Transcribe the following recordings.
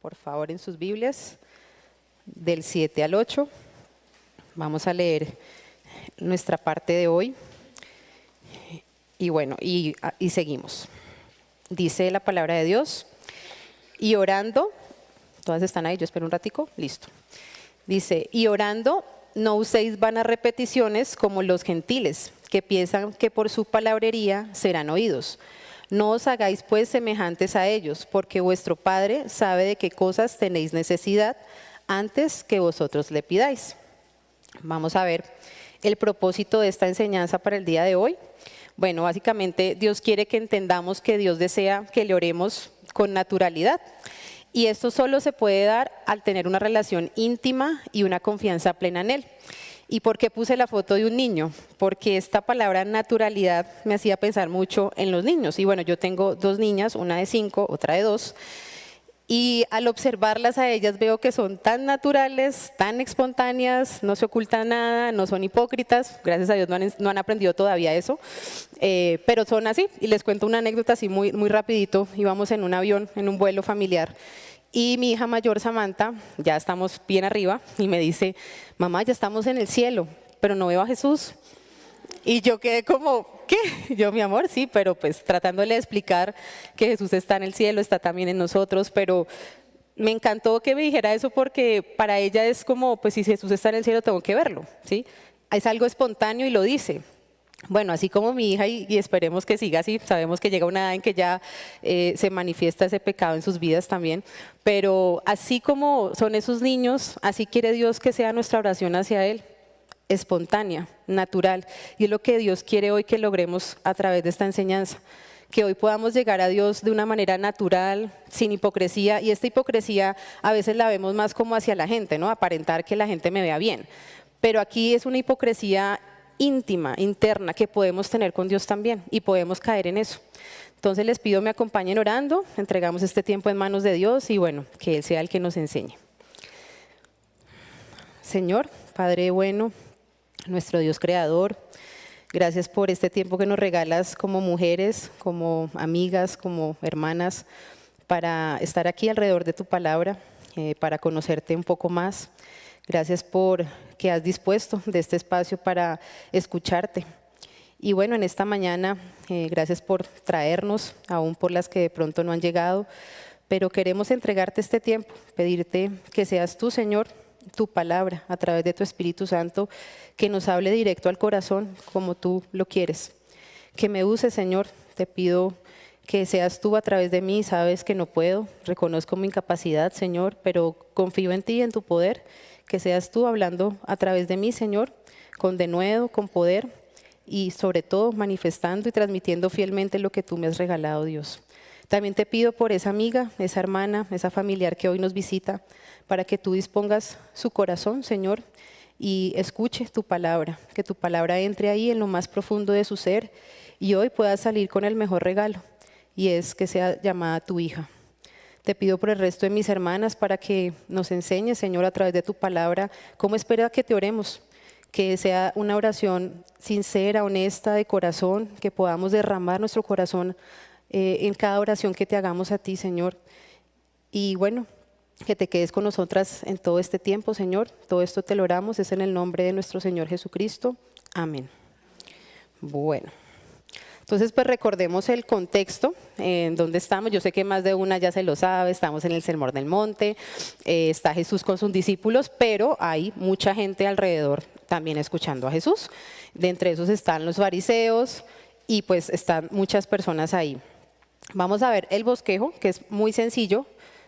por favor, en sus Biblias, del 7 al 8. Vamos a leer nuestra parte de hoy. Y bueno, y seguimos. Dice la palabra de Dios, y orando, todas están ahí, yo espero un ratico, listo. Dice, y orando, no uséis vanas repeticiones como los gentiles, que piensan que por su palabrería serán oídos. No os hagáis pues semejantes a ellos, porque vuestro Padre sabe de qué cosas tenéis necesidad antes que vosotros le pidáis. Vamos a ver el propósito de esta enseñanza para el día de hoy. Bueno, básicamente Dios quiere que entendamos que Dios desea que le oremos con naturalidad. Y esto solo se puede dar al tener una relación íntima y una confianza plena en Él. ¿Y por qué puse la foto de un niño? Porque esta palabra naturalidad me hacía pensar mucho en los niños. Y bueno, yo tengo dos niñas, una de 5, otra de 2. Y al observarlas a ellas veo que son tan naturales, tan espontáneas, no se ocultan nada, no son hipócritas. Gracias a Dios no han aprendido todavía eso, pero son así. Y les cuento una anécdota así muy rapidito. Íbamos en un avión, en un vuelo familiar, y mi hija mayor, Samantha, ya estamos bien arriba, y me dice, mamá, ya estamos en el cielo, pero no veo a Jesús. Y yo quedé como, ¿qué? Yo, mi amor, sí, pero pues tratándole de explicar que Jesús está en el cielo, está también en nosotros, pero me encantó que me dijera eso porque para ella es como, pues si Jesús está en el cielo tengo que verlo, ¿sí? Es algo espontáneo y lo dice. Bueno, así como mi hija y esperemos que siga así, sabemos que llega una edad en que ya se manifiesta ese pecado en sus vidas también, pero así como son esos niños, así quiere Dios que sea nuestra oración hacia Él, espontánea, natural, y es lo que Dios quiere hoy que logremos a través de esta enseñanza, que hoy podamos llegar a Dios de una manera natural, sin hipocresía, y esta hipocresía a veces la vemos más como hacia la gente, ¿no? Aparentar que la gente me vea bien, pero aquí es una hipocresía íntima, interna, que podemos tener con Dios también y podemos caer en eso. Entonces les pido me acompañen orando, entregamos este tiempo en manos de Dios y bueno, que Él sea el que nos enseñe. Señor, Padre bueno, nuestro Dios creador, gracias por este tiempo que nos regalas como mujeres, como amigas, como hermanas, para estar aquí alrededor de tu palabra, para conocerte un poco más. Gracias por que has dispuesto de este espacio para escucharte. Y bueno, en esta mañana, gracias por traernos, aún por las que de pronto no han llegado, pero queremos entregarte este tiempo, pedirte que seas tú, Señor, tu palabra, a través de tu Espíritu Santo, que nos hable directo al corazón como tú lo quieres. Que me uses, Señor, te pido que seas tú a través de mí, sabes que no puedo, reconozco mi incapacidad, Señor, pero confío en ti y en tu poder, que seas tú hablando a través de mí, Señor, con denuedo, con poder y sobre todo manifestando y transmitiendo fielmente lo que tú me has regalado, Dios. También te pido por esa amiga, esa hermana, esa familiar que hoy nos visita, para que tú dispongas su corazón, Señor, y escuche tu palabra, que tu palabra entre ahí en lo más profundo de su ser y hoy pueda salir con el mejor regalo, y es que sea llamada tu hija. Te pido por el resto de mis hermanas para que nos enseñes, Señor, a través de tu palabra, cómo espera que te oremos, que sea una oración sincera, honesta, de corazón, que podamos derramar nuestro corazón en cada oración que te hagamos a ti, Señor. Y bueno, que te quedes con nosotras en todo este tiempo, Señor. Todo esto te lo oramos, es en el nombre de nuestro Señor Jesucristo. Amén. Bueno. Entonces, pues recordemos el contexto en donde estamos. Yo sé que más de una ya se lo sabe, estamos en el Sermón del Monte, está Jesús con sus discípulos, pero hay mucha gente alrededor también escuchando a Jesús. De entre esos están los fariseos y pues están muchas personas ahí. Vamos a ver el bosquejo, que es muy sencillo,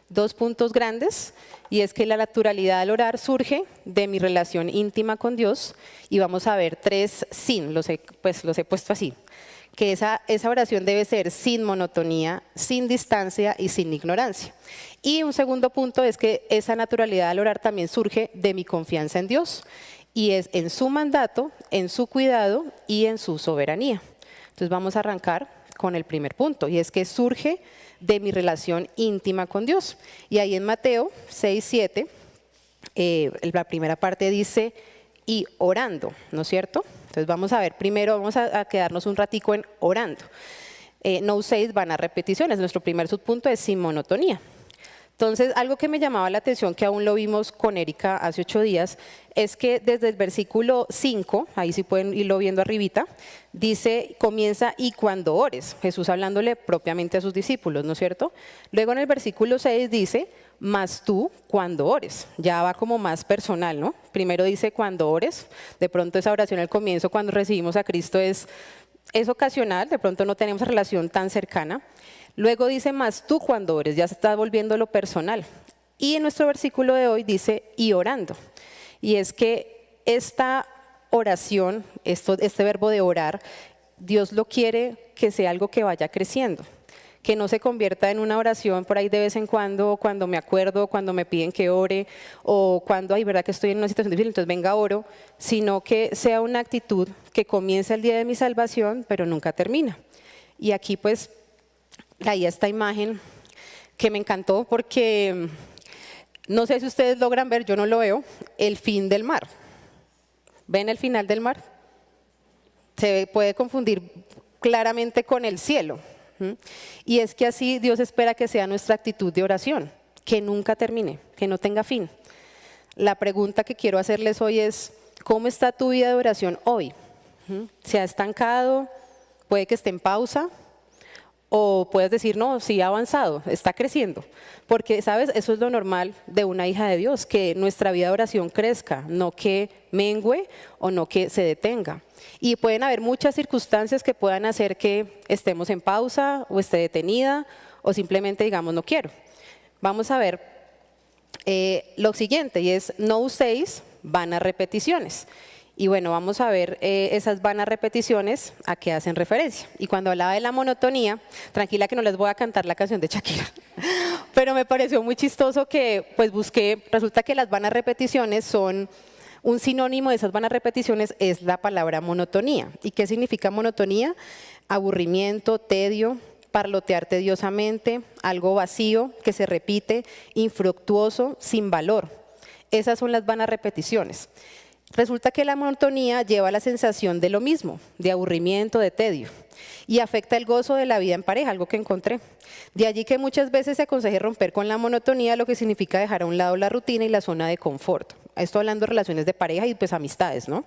2 puntos grandes, y es que la naturalidad al orar surge de mi relación íntima con Dios, y vamos a ver 3 sin, los he puesto así. Que esa oración debe ser sin monotonía, sin distancia y sin ignorancia. Y un segundo punto es que esa naturalidad al orar también surge de mi confianza en Dios, y es en su mandato, en su cuidado y en su soberanía. Entonces vamos a arrancar con el primer punto, y es que surge de mi relación íntima con Dios. Y ahí en Mateo 6:7, la primera parte dice, y orando, ¿no es cierto? Entonces vamos a ver, primero vamos a quedarnos un ratico en orando. No uséis vanas repeticiones, nuestro primer subpunto es sin monotonía. Entonces, algo que me llamaba la atención, que aún lo vimos con Erika hace 8 días, es que desde el versículo 5, ahí sí pueden irlo viendo arribita, dice, comienza y cuando ores, Jesús hablándole propiamente a sus discípulos, ¿no es cierto? Luego en el versículo 6 dice, mas tú cuando ores, ya va como más personal, ¿no? Primero dice cuando ores, de pronto esa oración al comienzo cuando recibimos a Cristo es ocasional, de pronto no tenemos relación tan cercana. Luego dice más tú cuando ores, ya se está volviendo lo personal. Y en nuestro versículo de hoy dice y orando. Y es que esta oración, este verbo de orar, Dios lo quiere que sea algo que vaya creciendo, que no se convierta en una oración por ahí de vez en cuando me acuerdo, cuando me piden que ore, o cuando, ay, verdad que estoy en una situación difícil, entonces venga, oro, sino que sea una actitud que comienza el día de mi salvación, pero nunca termina. Y aquí pues traía esta imagen que me encantó porque no sé si ustedes logran ver, yo no lo veo, el fin del mar. ¿Ven el final del mar? Se puede confundir claramente con el cielo. Y es que así Dios espera que sea nuestra actitud de oración, que nunca termine, que no tenga fin. La pregunta que quiero hacerles hoy es, ¿cómo está tu vida de oración hoy? ¿Se ha estancado? ¿Puede que esté en pausa? O puedes decir, no, sí ha avanzado, está creciendo. Porque, ¿sabes? Eso es lo normal de una hija de Dios, que nuestra vida de oración crezca, no que mengüe o no que se detenga. Y pueden haber muchas circunstancias que puedan hacer que estemos en pausa o esté detenida o simplemente digamos no quiero. Vamos a ver lo siguiente y es no uséis vanas repeticiones. Y bueno, vamos a ver esas vanas repeticiones a qué hacen referencia. Y cuando hablaba de la monotonía, tranquila que no les voy a cantar la canción de Shakira, pero me pareció muy chistoso que pues busqué, resulta que las vanas repeticiones son, un sinónimo de esas vanas repeticiones es la palabra monotonía. ¿Y qué significa monotonía? Aburrimiento, tedio, parlotear tediosamente, algo vacío, que se repite, infructuoso, sin valor. Esas son las vanas repeticiones. Resulta que la monotonía lleva a la sensación de lo mismo, de aburrimiento, de tedio, y afecta el gozo de la vida en pareja, algo que encontré. De allí que muchas veces se aconseja romper con la monotonía, lo que significa dejar a un lado la rutina y la zona de confort. Esto hablando de relaciones de pareja y pues amistades, ¿no?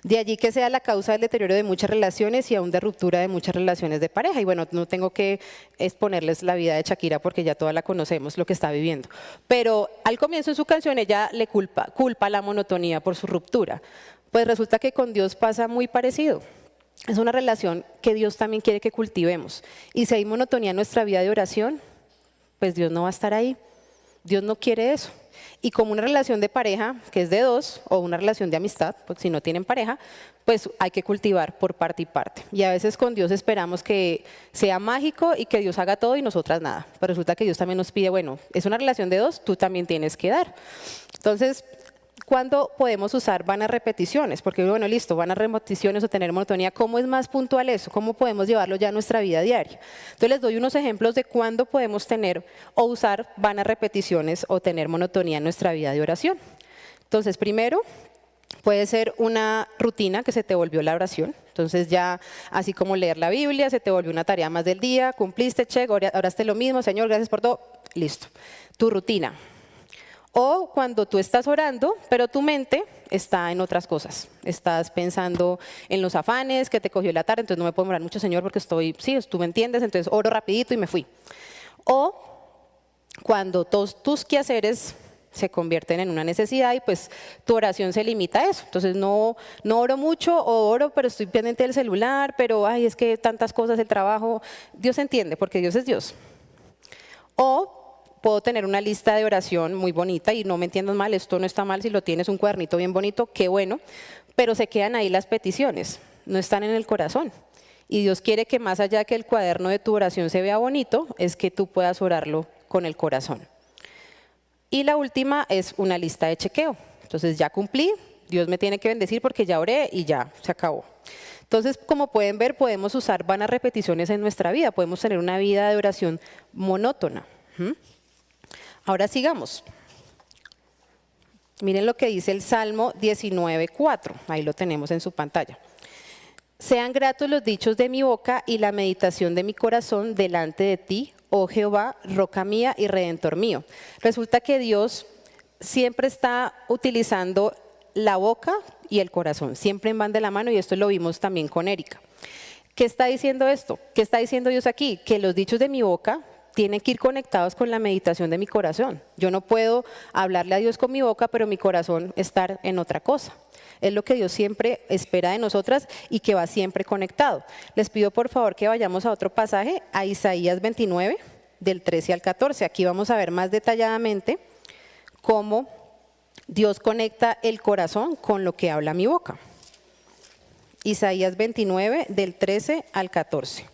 De allí que sea la causa del deterioro de muchas relaciones y aún de ruptura de muchas relaciones de pareja. Y bueno, no tengo que exponerles la vida de Shakira porque ya toda la conocemos, lo que está viviendo. Pero al comienzo de su canción ella le culpa a la monotonía por su ruptura. Pues resulta que con Dios pasa muy parecido. Es una relación que Dios también quiere que cultivemos. Y si hay monotonía en nuestra vida de oración, pues Dios no va a estar ahí. Dios no quiere eso. Y como una relación de pareja, que es de dos, o una relación de amistad, porque si no tienen pareja, pues hay que cultivar por parte y parte. Y a veces con Dios esperamos que sea mágico y que Dios haga todo y nosotras nada. Pero resulta que Dios también nos pide, bueno, es una relación de dos, tú también tienes que dar. Entonces, ¿cuándo podemos usar vanas repeticiones? Porque bueno, listo, vanas repeticiones o tener monotonía, ¿cómo es más puntual eso? ¿Cómo podemos llevarlo ya a nuestra vida diaria? Entonces les doy unos ejemplos de cuándo podemos tener o usar vanas repeticiones o tener monotonía en nuestra vida de oración. Entonces, primero, puede ser una rutina que se te volvió la oración. Entonces ya, así como leer la Biblia, se te volvió una tarea más del día, cumpliste, check, oraste lo mismo, Señor, gracias por todo, listo. Tu rutina. O cuando tú estás orando, pero tu mente está en otras cosas. Estás pensando en los afanes que te cogió la tarde, entonces no me puedo orar mucho, Señor, porque sí, tú me entiendes, entonces oro rapidito y me fui. O cuando todos tus quehaceres se convierten en una necesidad y pues tu oración se limita a eso. Entonces no oro mucho o oro, pero estoy pendiente del celular, pero ay, es que tantas cosas, el trabajo. Dios entiende, porque Dios es Dios. O puedo tener una lista de oración muy bonita y no me entiendas mal, esto no está mal si lo tienes un cuadernito bien bonito, qué bueno, pero se quedan ahí las peticiones, no están en el corazón. Y Dios quiere que más allá que el cuaderno de tu oración se vea bonito, es que tú puedas orarlo con el corazón. Y la última es una lista de chequeo. Entonces ya cumplí, Dios me tiene que bendecir porque ya oré y ya se acabó. Entonces, como pueden ver, podemos usar vanas repeticiones en nuestra vida, podemos tener una vida de oración monótona. Ahora sigamos. Miren lo que dice el Salmo 19:4, ahí lo tenemos en su pantalla. Sean gratos los dichos de mi boca y la meditación de mi corazón delante de ti, oh Jehová, roca mía y redentor mío. Resulta que Dios siempre está utilizando la boca y el corazón, siempre van de la mano, y esto lo vimos también con Erika. ¿Qué está diciendo esto? ¿Qué está diciendo Dios aquí? Que los dichos de mi boca tienen que ir conectados con la meditación de mi corazón. Yo no puedo hablarle a Dios con mi boca, pero mi corazón estar en otra cosa. Es lo que Dios siempre espera de nosotras y que va siempre conectado. Les pido por favor que vayamos a otro pasaje, a Isaías 29, del 13 al 14. Aquí vamos a ver más detalladamente cómo Dios conecta el corazón con lo que habla mi boca. Isaías 29, del 13 al 14.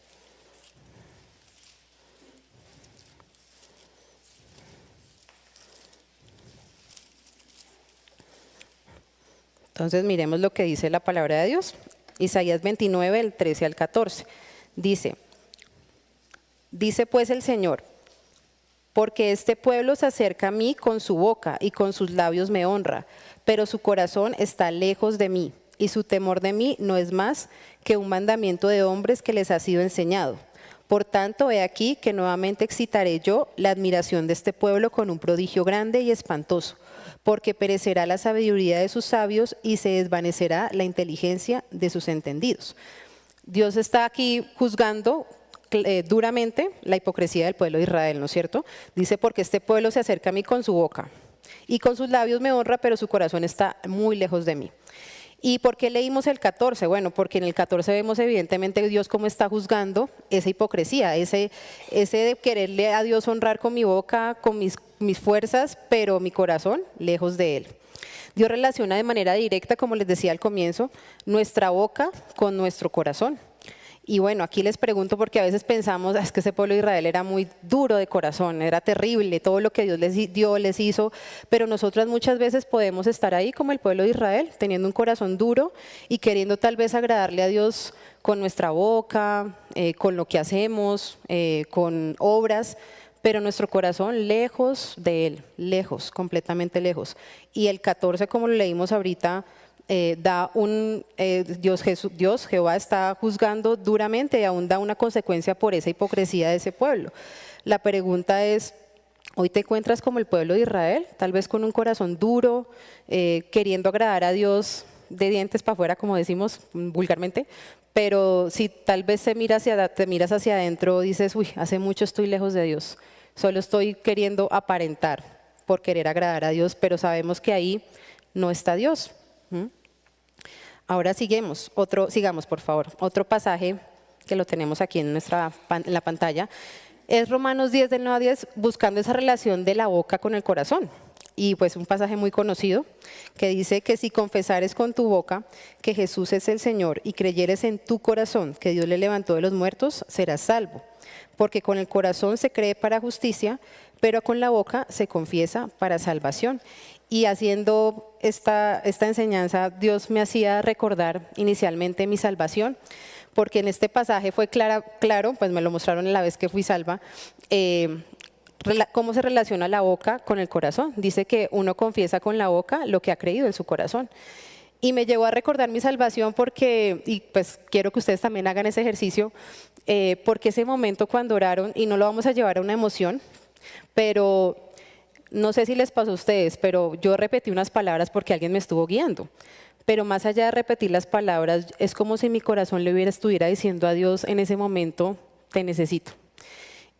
Entonces miremos lo que dice la palabra de Dios. Isaías 29, del 13 al 14. Dice pues el Señor: porque este pueblo se acerca a mí con su boca y con sus labios me honra, pero su corazón está lejos de mí, y su temor de mí no es más que un mandamiento de hombres que les ha sido enseñado. Por tanto, he aquí que nuevamente excitaré yo la admiración de este pueblo con un prodigio grande y espantoso, porque perecerá la sabiduría de sus sabios y se desvanecerá la inteligencia de sus entendidos. Dios está aquí juzgando duramente la hipocresía del pueblo de Israel, ¿no es cierto? Dice, porque este pueblo se acerca a mí con su boca y con sus labios me honra, pero su corazón está muy lejos de mí. ¿Y por qué leímos el 14? Bueno, porque en el 14 vemos evidentemente Dios cómo está juzgando esa hipocresía, ese de quererle a Dios honrar con mi boca, con mis fuerzas, pero mi corazón lejos de Él. Dios relaciona de manera directa, como les decía al comienzo, nuestra boca con nuestro corazón. Y bueno, aquí les pregunto porque a veces pensamos, es que ese pueblo de Israel era muy duro de corazón, era terrible, todo lo que Dios les dio, les hizo, pero nosotras muchas veces podemos estar ahí como el pueblo de Israel, teniendo un corazón duro y queriendo tal vez agradarle a Dios con nuestra boca, con lo que hacemos, con obras, pero nuestro corazón lejos de Él, lejos, completamente lejos. Y el 14, como lo leímos ahorita, Dios Jehová está juzgando duramente y aún da una consecuencia por esa hipocresía de ese pueblo. La pregunta es, ¿hoy te encuentras como el pueblo de Israel? Tal vez con un corazón duro, queriendo agradar a Dios de dientes para afuera, como decimos vulgarmente, pero si tal vez te miras hacia adentro, dices, uy, hace mucho estoy lejos de Dios, solo estoy queriendo aparentar por querer agradar a Dios, pero sabemos que ahí no está Dios. Ahora sigamos, por favor. Otro pasaje que lo tenemos aquí en la pantalla es Romanos 10, del 9 a 10, buscando esa relación de la boca con el corazón. Y pues un pasaje muy conocido que dice que si confesares con tu boca que Jesús es el Señor y creyeres en tu corazón que Dios le levantó de los muertos, serás salvo. Porque con el corazón se cree para justicia, pero con la boca se confiesa para salvación. Y haciendo esta enseñanza, Dios me hacía recordar inicialmente mi salvación, porque en este pasaje fue claro, pues me lo mostraron la vez que fui salva, cómo se relaciona la boca con el corazón. Dice que uno confiesa con la boca lo que ha creído en su corazón. Y me llevó a recordar mi salvación porque, y pues quiero que ustedes también hagan ese ejercicio, porque ese momento cuando oraron, y no lo vamos a llevar a una emoción, pero no sé si les pasó a ustedes, pero yo repetí unas palabras porque alguien me estuvo guiando. Pero más allá de repetir las palabras, es como si mi corazón estuviera diciendo a Dios en ese momento, te necesito.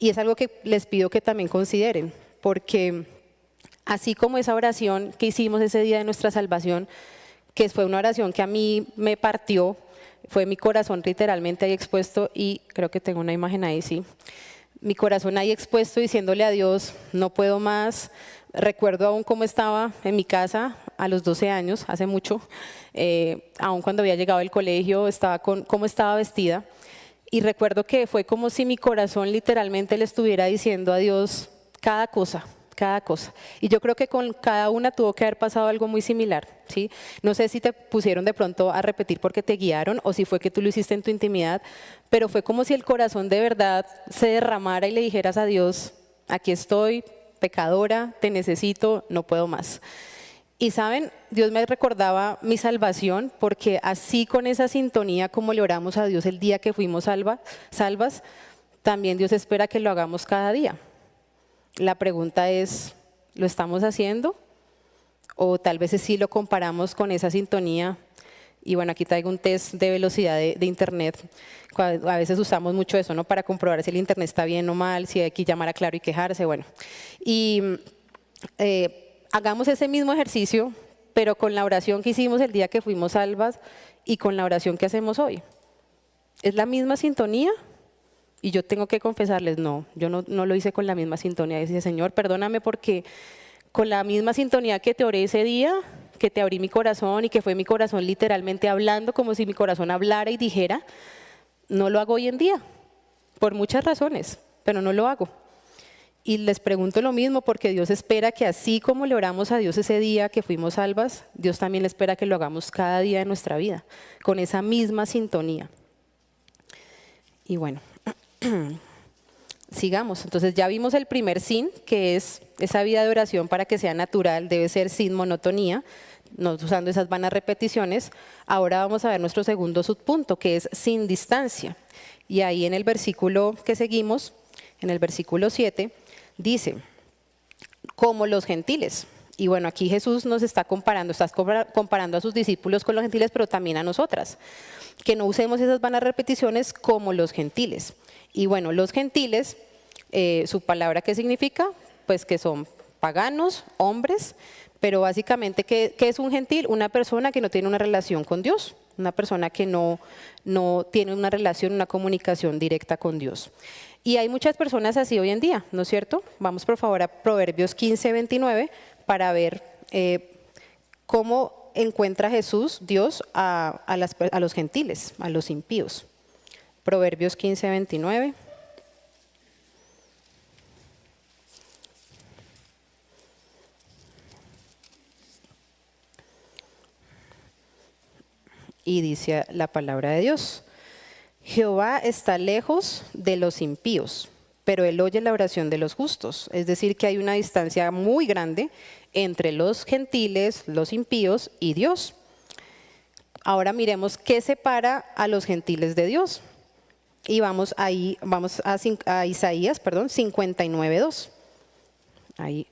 Y es algo que les pido que también consideren, porque así como esa oración que hicimos ese día de nuestra salvación, que fue una oración que a mí me partió, fue mi corazón literalmente ahí expuesto, y creo que tengo una imagen ahí, sí. Mi corazón ahí expuesto diciéndole a Dios, no puedo más. Recuerdo aún cómo estaba en mi casa a los 12 años, hace mucho, aún cuando había llegado al colegio, cómo estaba vestida. Y recuerdo que fue como si mi corazón literalmente le estuviera diciendo a Dios cada cosa. Y yo creo que con cada una tuvo que haber pasado algo muy similar, ¿sí? No sé si te pusieron de pronto a repetir porque te guiaron o si fue que tú lo hiciste en tu intimidad, pero fue como si el corazón de verdad se derramara y le dijeras a Dios, aquí estoy, pecadora, te necesito, no puedo más. Y saben, Dios me recordaba mi salvación porque así con esa sintonía como le oramos a Dios el día que fuimos salvas, también Dios espera que lo hagamos cada día. La pregunta es, ¿lo estamos haciendo? O tal vez sí lo comparamos con esa sintonía. Y bueno, aquí traigo un test de velocidad de internet. A veces usamos mucho eso, ¿no? Para comprobar si el internet está bien o mal, si hay que llamar a Claro y quejarse, bueno. Y hagamos ese mismo ejercicio, pero con la oración que hicimos el día que fuimos salvas y con la oración que hacemos hoy. ¿Es la misma sintonía? Y yo tengo que confesarles, no, yo no lo hice con la misma sintonía. Dice, Señor, perdóname porque con la misma sintonía que te oré ese día, que te abrí mi corazón y que fue mi corazón literalmente hablando, como si mi corazón hablara y dijera, no lo hago hoy en día, por muchas razones, pero no lo hago. Y les pregunto lo mismo porque Dios espera que así como le oramos a Dios ese día que fuimos salvas, Dios también le espera que lo hagamos cada día de nuestra vida, con esa misma sintonía. Y bueno, sigamos. Entonces ya vimos el primer sin, que es esa vida de oración para que sea natural, debe ser sin monotonía, no usando esas vanas repeticiones. Ahora vamos a ver nuestro segundo subpunto, que es sin distancia. Y ahí en el versículo que seguimos, en el versículo 7, dice, como los gentiles. Y bueno, aquí Jesús nos está comparando a sus discípulos con los gentiles, pero también a nosotras. Que no usemos esas vanas repeticiones como los gentiles. Y bueno, los gentiles, su palabra, ¿qué significa? Pues que son paganos, hombres, pero básicamente, ¿qué es un gentil? Una persona que no tiene una relación con Dios, una persona que no tiene una relación, una comunicación directa con Dios. Y hay muchas personas así hoy en día, ¿no es cierto? Vamos por favor a Proverbios 15, 29 para ver cómo encuentra Jesús, Dios, a los gentiles, a los impíos. Proverbios 15, 29. Y dice la palabra de Dios, Jehová está lejos de los impíos, pero él oye la oración de los justos. Es decir, que hay una distancia muy grande entre los gentiles, los impíos y Dios. Ahora miremos qué separa a los gentiles de Dios. Y vamos a Isaías 59:2. Ahí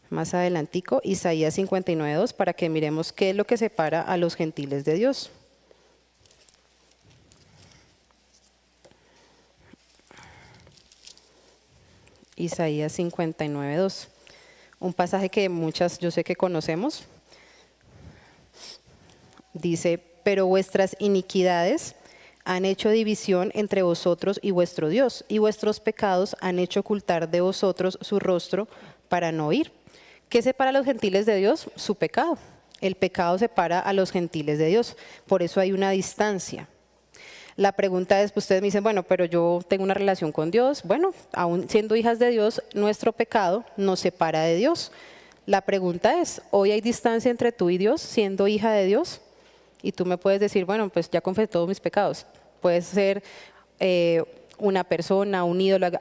más adelantico, Isaías 59:2, para que miremos qué es lo que separa a los gentiles de Dios. Isaías 59:2, un pasaje que muchas yo sé que conocemos. Dice, pero vuestras iniquidades han hecho división entre vosotros y vuestro Dios, y vuestros pecados han hecho ocultar de vosotros su rostro para no oír. ¿Qué separa a los gentiles de Dios? Su pecado. El pecado separa a los gentiles de Dios, por eso hay una distancia. La pregunta es, ustedes me dicen, bueno, pero yo tengo una relación con Dios. Bueno, aún siendo hijas de Dios, nuestro pecado nos separa de Dios. La pregunta es, ¿hoy hay distancia entre tú y Dios siendo hija de Dios? Y tú me puedes decir, bueno, pues ya confesé todos mis pecados. Puede ser una persona, un ídolo,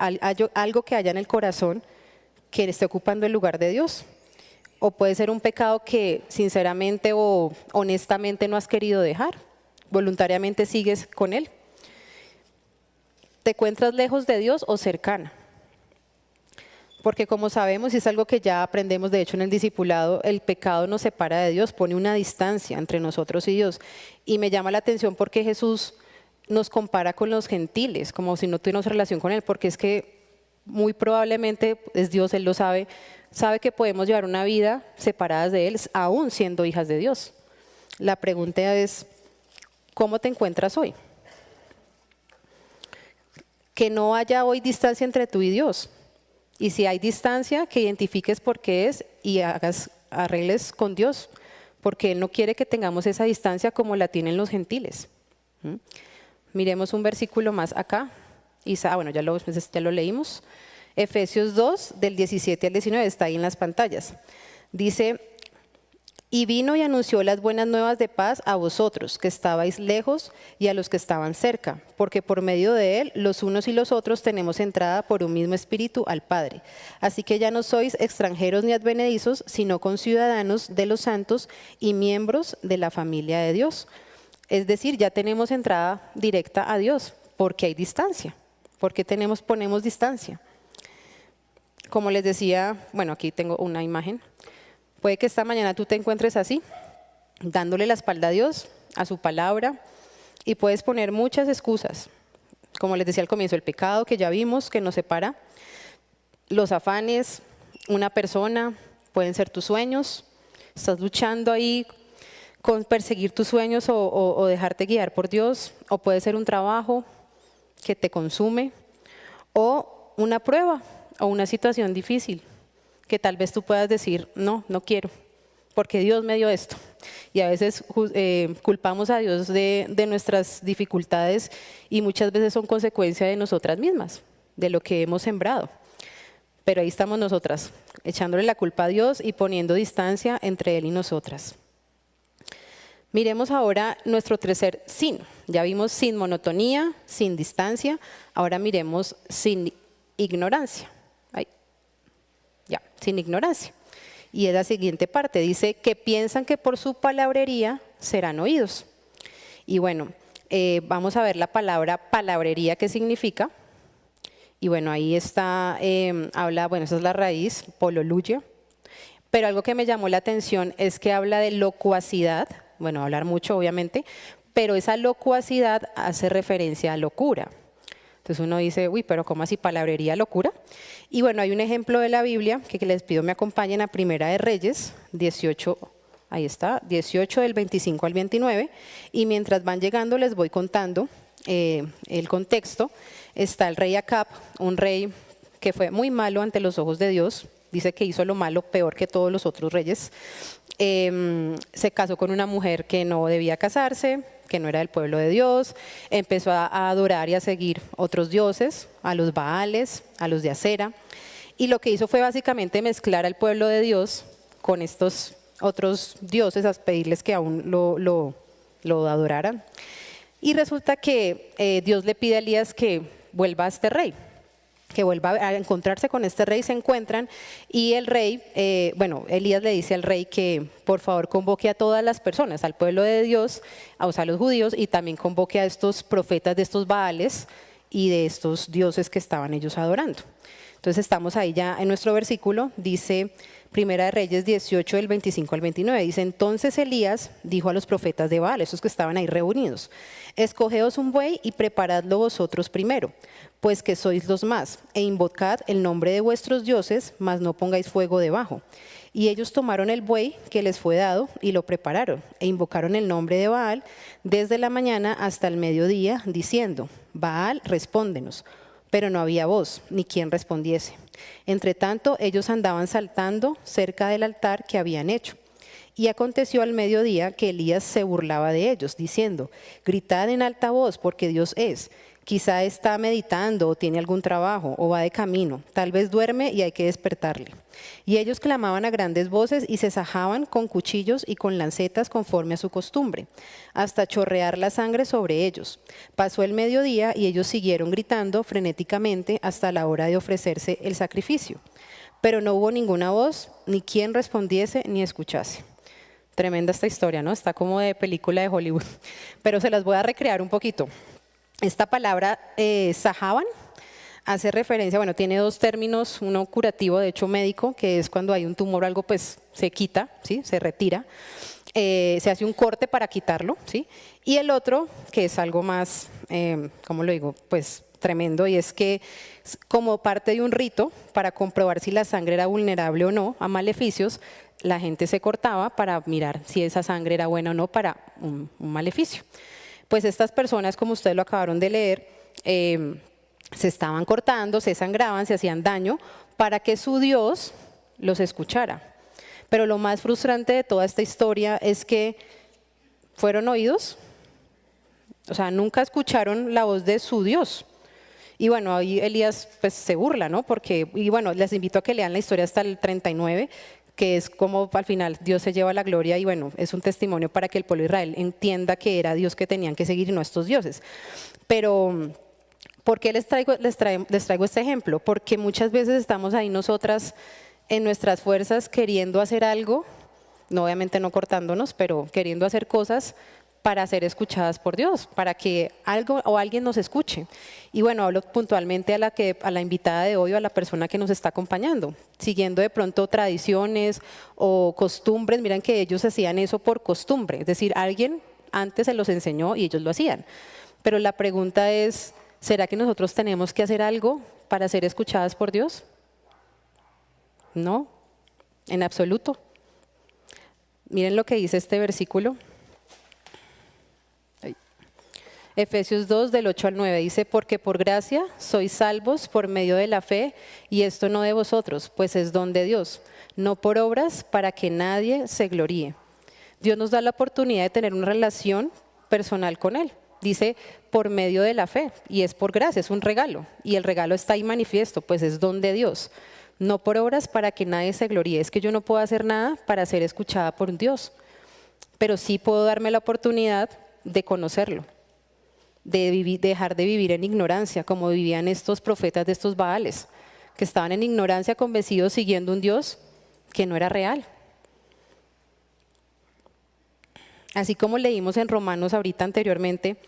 algo que haya en el corazón que esté ocupando el lugar de Dios. O puede ser un pecado que sinceramente o honestamente no has querido dejar. Voluntariamente sigues con él. ¿Te encuentras lejos de Dios o cercana? Porque como sabemos, y es algo que ya aprendemos de hecho en el discipulado, el pecado nos separa de Dios, pone una distancia entre nosotros y Dios. Y me llama la atención porque Jesús nos compara con los gentiles, como si no tuviéramos relación con Él, porque es que muy probablemente es Dios, Él lo sabe que podemos llevar una vida separadas de Él, aún siendo hijas de Dios. La pregunta es, ¿cómo te encuentras hoy? Que no haya hoy distancia entre tú y Dios. Y si hay distancia, que identifiques por qué es y arregles con Dios, porque Él no quiere que tengamos esa distancia como la tienen los gentiles. Miremos un versículo más acá. Bueno, ya lo leímos. Efesios 2, del 17 al 19, está ahí en las pantallas. Dice, y vino y anunció las buenas nuevas de paz a vosotros, que estabais lejos, y a los que estaban cerca, porque por medio de él, los unos y los otros tenemos entrada por un mismo espíritu al Padre. Así que ya no sois extranjeros ni advenedizos, sino conciudadanos de los santos y miembros de la familia de Dios. Es decir, ya tenemos entrada directa a Dios, porque hay distancia, ¿Por qué ponemos distancia? Como les decía, bueno, aquí tengo una imagen. Puede que esta mañana tú te encuentres así, dándole la espalda a Dios, a su palabra, y puedes poner muchas excusas. Como les decía al comienzo, el pecado que ya vimos, que nos separa, los afanes, una persona, pueden ser tus sueños. Estás luchando ahí con perseguir tus sueños o dejarte guiar por Dios, o puede ser un trabajo que te consume, o una prueba, o una situación difícil, que tal vez tú puedas decir, no, no quiero, porque Dios me dio esto. Y a veces culpamos a Dios de nuestras dificultades y muchas veces son consecuencia de nosotras mismas, de lo que hemos sembrado. Pero ahí estamos nosotras, echándole la culpa a Dios y poniendo distancia entre Él y nosotras. Miremos ahora nuestro tercer sin. Ya vimos sin monotonía, sin distancia, ahora miremos sin ignorancia. Sin ignorancia. Y es la siguiente parte, dice que piensan que por su palabrería serán oídos. Y bueno, vamos a ver la palabra palabrería, ¿qué significa? Y bueno, ahí está, bueno, esa es la raíz, pololuya. Pero algo que me llamó la atención es que habla de locuacidad, bueno, hablar mucho obviamente, pero esa locuacidad hace referencia a locura. Entonces uno dice, uy, pero ¿cómo así palabrería locura? Y bueno, hay un ejemplo de la Biblia que les pido me acompañen a Primera de Reyes, 18, ahí está, 18 del 25 al 29, y mientras van llegando les voy contando el contexto. Está el rey Acab, un rey que fue muy malo ante los ojos de Dios, dice que hizo lo malo peor que todos los otros reyes. Se casó con una mujer que no debía casarse, que no era del pueblo de Dios, empezó a adorar y a seguir otros dioses, a los Baales, a los de Acera, y lo que hizo fue básicamente mezclar al pueblo de Dios con estos otros dioses, a pedirles que aún lo adoraran. Y resulta que Dios le pide a Elías que vuelva a este rey, que vuelva a encontrarse con este rey, se encuentran y el rey, Elías le dice al rey que por favor convoque a todas las personas, al pueblo de Dios, o sea, a los judíos, y también convoque a estos profetas de estos Baales y de estos dioses que estaban ellos adorando. Entonces estamos ahí ya en nuestro versículo, dice Primera de Reyes 18 del 25 al 29, dice, entonces Elías dijo a los profetas de Baal, esos que estaban ahí reunidos, escogeos un buey y preparadlo vosotros primero, pues que sois los más, e invocad el nombre de vuestros dioses, mas no pongáis fuego debajo. Y ellos tomaron el buey que les fue dado y lo prepararon, e invocaron el nombre de Baal desde la mañana hasta el mediodía, diciendo, Baal, respóndenos. Pero no había voz, ni quien respondiese. Entre tanto, ellos andaban saltando cerca del altar que habían hecho. Y aconteció al mediodía que Elías se burlaba de ellos, diciendo, gritad en alta voz, porque Dios es. Quizá está meditando o tiene algún trabajo o va de camino, tal vez duerme y hay que despertarle. Y ellos clamaban a grandes voces y se sajaban con cuchillos y con lancetas conforme a su costumbre, hasta chorrear la sangre sobre ellos. Pasó el mediodía y ellos siguieron gritando frenéticamente hasta la hora de ofrecerse el sacrificio. Pero no hubo ninguna voz, ni quien respondiese ni escuchase. Tremenda esta historia, ¿no? Está como de película de Hollywood, pero se las voy a recrear un poquito. Esta palabra sajaban hace referencia, bueno, tiene dos términos, uno curativo, de hecho médico, que es cuando hay un tumor o algo, pues se quita, ¿sí? Se retira, se hace un corte para quitarlo, ¿sí? Y el otro, que es algo más, ¿cómo lo digo? Pues tremendo, y es que como parte de un rito, para comprobar si la sangre era vulnerable o no a maleficios, la gente se cortaba para mirar si esa sangre era buena o no para un maleficio. Pues estas personas, como ustedes lo acabaron de leer, se estaban cortando, se sangraban, se hacían daño para que su Dios los escuchara. Pero lo más frustrante de toda esta historia es que fueron oídos, o sea, nunca escucharon la voz de su Dios. Y bueno, ahí Elías pues se burla, ¿no? Porque, y bueno, les invito a que lean la historia hasta el 39, que es como al final Dios se lleva la gloria y bueno, es un testimonio para que el pueblo de Israel entienda que era Dios que tenían que seguir y no estos dioses. Pero, ¿por qué les traigo este ejemplo? Porque muchas veces estamos ahí nosotras en nuestras fuerzas queriendo hacer algo, no obviamente no cortándonos, pero queriendo hacer cosas, para ser escuchadas por Dios, para que algo o alguien nos escuche. Y bueno, hablo puntualmente a la invitada de hoy o a la persona que nos está acompañando, siguiendo de pronto tradiciones o costumbres. Miren que ellos hacían eso por costumbre, es decir, alguien antes se los enseñó y ellos lo hacían. Pero la pregunta es, ¿será que nosotros tenemos que hacer algo para ser escuchadas por Dios? No, en absoluto. Miren lo que dice este versículo. Efesios 2, del 8 al 9, dice, porque por gracia sois salvos por medio de la fe, y esto no de vosotros, pues es don de Dios, no por obras para que nadie se gloríe. Dios nos da la oportunidad de tener una relación personal con Él. Dice, por medio de la fe, y es por gracia, es un regalo, y el regalo está ahí manifiesto, pues es don de Dios, no por obras para que nadie se gloríe. Es que yo no puedo hacer nada para ser escuchada por un Dios, pero sí puedo darme la oportunidad de conocerlo, de dejar de vivir en ignorancia, como vivían estos profetas de estos Baales, que estaban en ignorancia convencidos siguiendo un Dios que no era real. Así como leímos en Romanos ahorita anteriormente,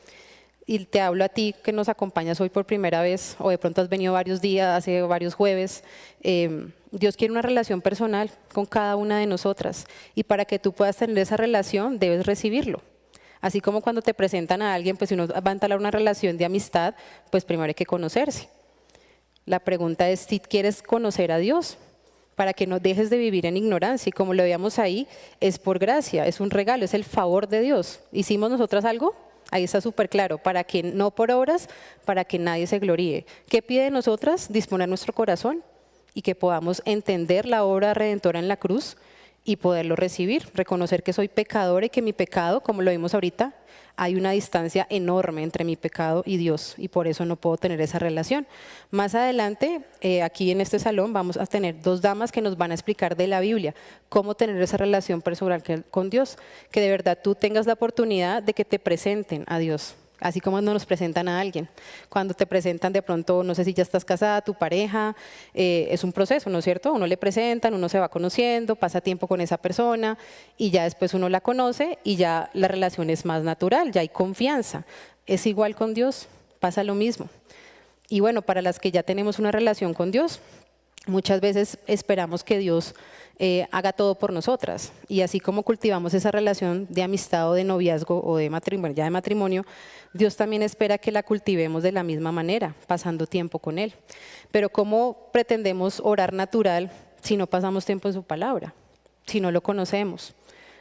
y te hablo a ti que nos acompañas hoy por primera vez, o de pronto has venido varios días, hace varios jueves, Dios quiere una relación personal con cada una de nosotras, y para que tú puedas tener esa relación debes recibirlo. Así como cuando te presentan a alguien, pues si uno va a entablar una relación de amistad, pues primero hay que conocerse. La pregunta es si quieres conocer a Dios, para que no dejes de vivir en ignorancia. Y como lo veíamos ahí, es por gracia, es un regalo, es el favor de Dios. ¿Hicimos nosotras algo? Ahí está súper claro, para que no por obras, para que nadie se gloríe. ¿Qué pide de nosotras? Disponer nuestro corazón y que podamos entender la obra redentora en la cruz y poderlo recibir, reconocer que soy pecadora y que mi pecado, como lo vimos ahorita, hay una distancia enorme entre mi pecado y Dios, y por eso no puedo tener esa relación. Más adelante, aquí en este salón, vamos a tener dos damas que nos van a explicar de la Biblia cómo tener esa relación personal con Dios, que de verdad tú tengas la oportunidad de que te presenten a Dios. Así como nos presentan a alguien. Cuando te presentan de pronto, no sé si ya estás casada, tu pareja, es un proceso, ¿no es cierto? Uno le presentan, uno se va conociendo, pasa tiempo con esa persona y ya después uno la conoce y ya la relación es más natural, ya hay confianza. Es igual con Dios, pasa lo mismo. Y bueno, para las que ya tenemos una relación con Dios, muchas veces esperamos que Dios haga todo por nosotras, y así como cultivamos esa relación de amistad o de noviazgo o de matrimonio, ya de matrimonio, Dios también espera que la cultivemos de la misma manera, pasando tiempo con Él. Pero ¿cómo pretendemos orar natural si no pasamos tiempo en su palabra? Si no lo conocemos.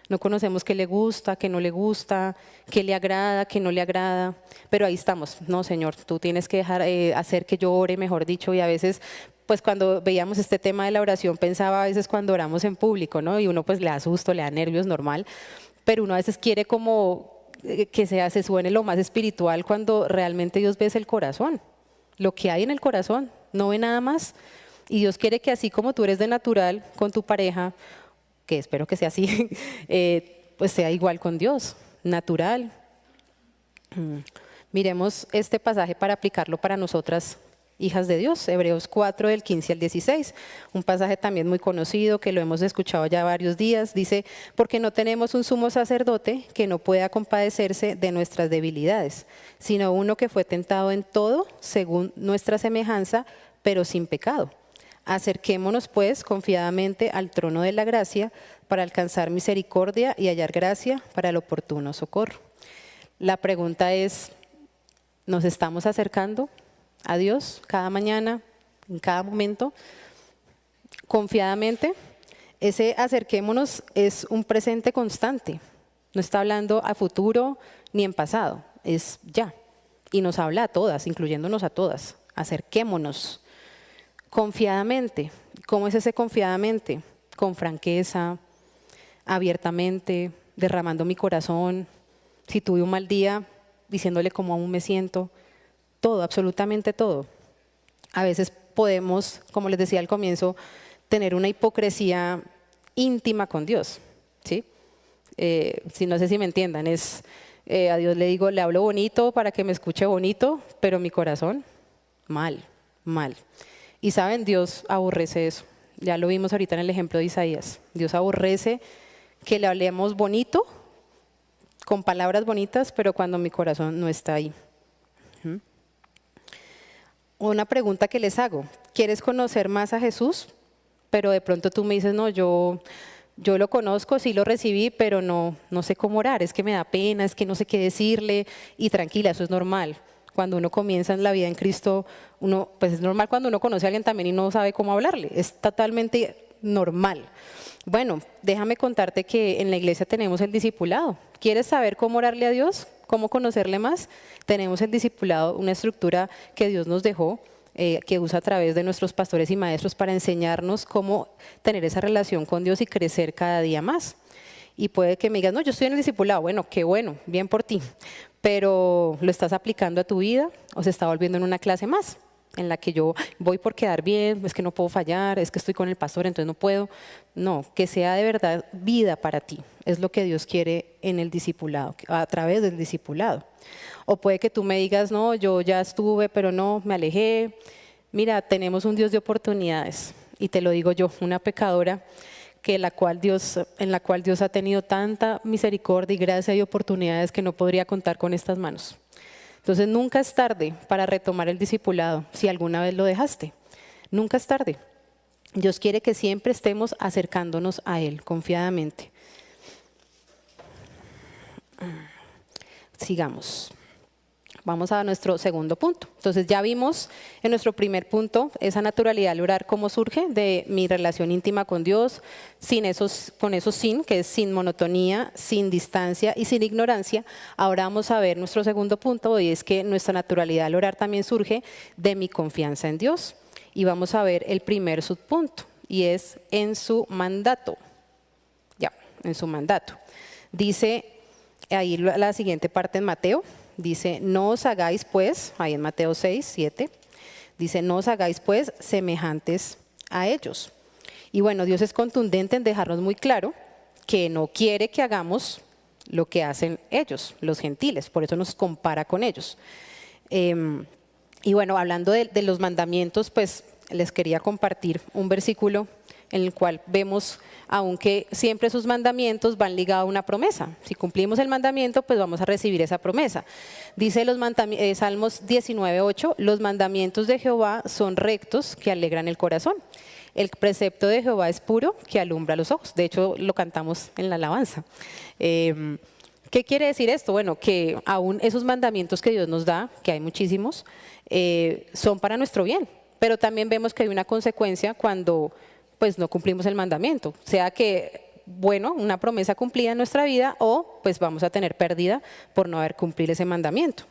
No conocemos qué le gusta, qué no le gusta, qué le agrada, qué no le agrada. Pero ahí estamos. No, Señor, tú tienes que dejar hacer que yo ore, mejor dicho. Y a veces, pues cuando veíamos este tema de la oración, pensaba a veces cuando oramos en público, ¿no? Y uno pues le da susto, le da nervios, normal. Pero uno a veces quiere como que se suene lo más espiritual cuando realmente Dios ve el corazón. Lo que hay en el corazón, no ve nada más. Y Dios quiere que así como tú eres de natural con tu pareja, que espero que sea así, pues sea igual con Dios, natural. Miremos este pasaje para aplicarlo para nosotras, hijas de Dios, Hebreos 4, del 15 al 16, un pasaje también muy conocido que lo hemos escuchado ya varios días. Dice, porque no tenemos un sumo sacerdote que no pueda compadecerse de nuestras debilidades, sino uno que fue tentado en todo según nuestra semejanza, pero sin pecado. Acerquémonos pues confiadamente al trono de la gracia para alcanzar misericordia y hallar gracia para el oportuno socorro. La pregunta es, ¿nos estamos acercando a Dios cada mañana, en cada momento, confiadamente? Ese acerquémonos es un presente constante, no está hablando a futuro ni en pasado, es ya. Y nos habla a todas, incluyéndonos a todas, acerquémonos. Confiadamente. ¿Cómo es ese confiadamente? Con franqueza, abiertamente, derramando mi corazón. Si tuve un mal día, diciéndole cómo aún me siento. Todo, absolutamente todo. A veces podemos, como les decía al comienzo, tener una hipocresía íntima con Dios. ¿Sí? Si no sé si me entiendan, es a Dios le digo, le hablo bonito para que me escuche bonito, pero mi corazón, mal, mal. Y saben, Dios aborrece eso. Ya lo vimos ahorita en el ejemplo de Isaías. Dios aborrece que le hablemos bonito con palabras bonitas, pero cuando mi corazón no está ahí. Una pregunta que les hago, ¿quieres conocer más a Jesús? Pero de pronto tú me dices, no, yo lo conozco, sí lo recibí, pero no sé cómo orar, es que me da pena, es que no sé qué decirle, y tranquila, eso es normal. Cuando uno comienza en la vida en Cristo, pues es normal cuando uno conoce a alguien también y no sabe cómo hablarle, es totalmente normal. Bueno, déjame contarte que en la iglesia tenemos el discipulado. ¿Quieres saber cómo orarle a Dios? ¿Cómo conocerle más? Tenemos el discipulado, una estructura que Dios nos dejó, que usa a través de nuestros pastores y maestros para enseñarnos cómo tener esa relación con Dios y crecer cada día más. Y puede que me digas, no, yo estoy en el discipulado. Bueno, qué bueno, bien por ti. Pero ¿lo estás aplicando a tu vida o se está volviendo en una clase más? En la que yo voy por quedar bien, es que no puedo fallar, es que estoy con el pastor, entonces no puedo. No, que sea de verdad vida para ti. Es lo que Dios quiere en el discipulado, a través del discipulado. O puede que tú me digas, no, yo ya estuve, pero no, me alejé. Mira, tenemos un Dios de oportunidades. Y te lo digo yo, una pecadora en la cual Dios ha tenido tanta misericordia y gracia y oportunidades que no podría contar con estas manos. Entonces nunca es tarde para retomar el discipulado si alguna vez lo dejaste. Nunca es tarde. Dios quiere que siempre estemos acercándonos a Él confiadamente. Sigamos. Vamos a nuestro segundo punto. Entonces ya vimos en nuestro primer punto esa naturalidad al orar, cómo surge de mi relación íntima con Dios, con esos sin, que es sin monotonía, sin distancia y sin ignorancia. Ahora vamos a ver nuestro segundo punto y es que nuestra naturalidad al orar también surge de mi confianza en Dios. Y vamos a ver el primer subpunto y es en su mandato. Ya, en su mandato. Dice ahí la siguiente parte en Mateo. Dice, no os hagáis pues, ahí en Mateo 6, 7, dice, no os hagáis pues semejantes a ellos. Y bueno, Dios es contundente en dejarnos muy claro que no quiere que hagamos lo que hacen ellos, los gentiles, por eso nos compara con ellos. Y bueno, hablando de los mandamientos, pues les quería compartir un versículo en el cual vemos, aunque siempre sus mandamientos van ligados a una promesa. Si cumplimos el mandamiento, pues vamos a recibir esa promesa. Dice Salmos 19:8, los mandamientos de Jehová son rectos que alegran el corazón. El precepto de Jehová es puro que alumbra los ojos. De hecho, lo cantamos en la alabanza. ¿Qué quiere decir esto? Bueno, que aún esos mandamientos que Dios nos da, que hay muchísimos, son para nuestro bien. Pero también vemos que hay una consecuencia cuando pues no cumplimos el mandamiento, sea que, bueno, una promesa cumplida en nuestra vida o pues vamos a tener pérdida por no haber cumplido ese mandamiento.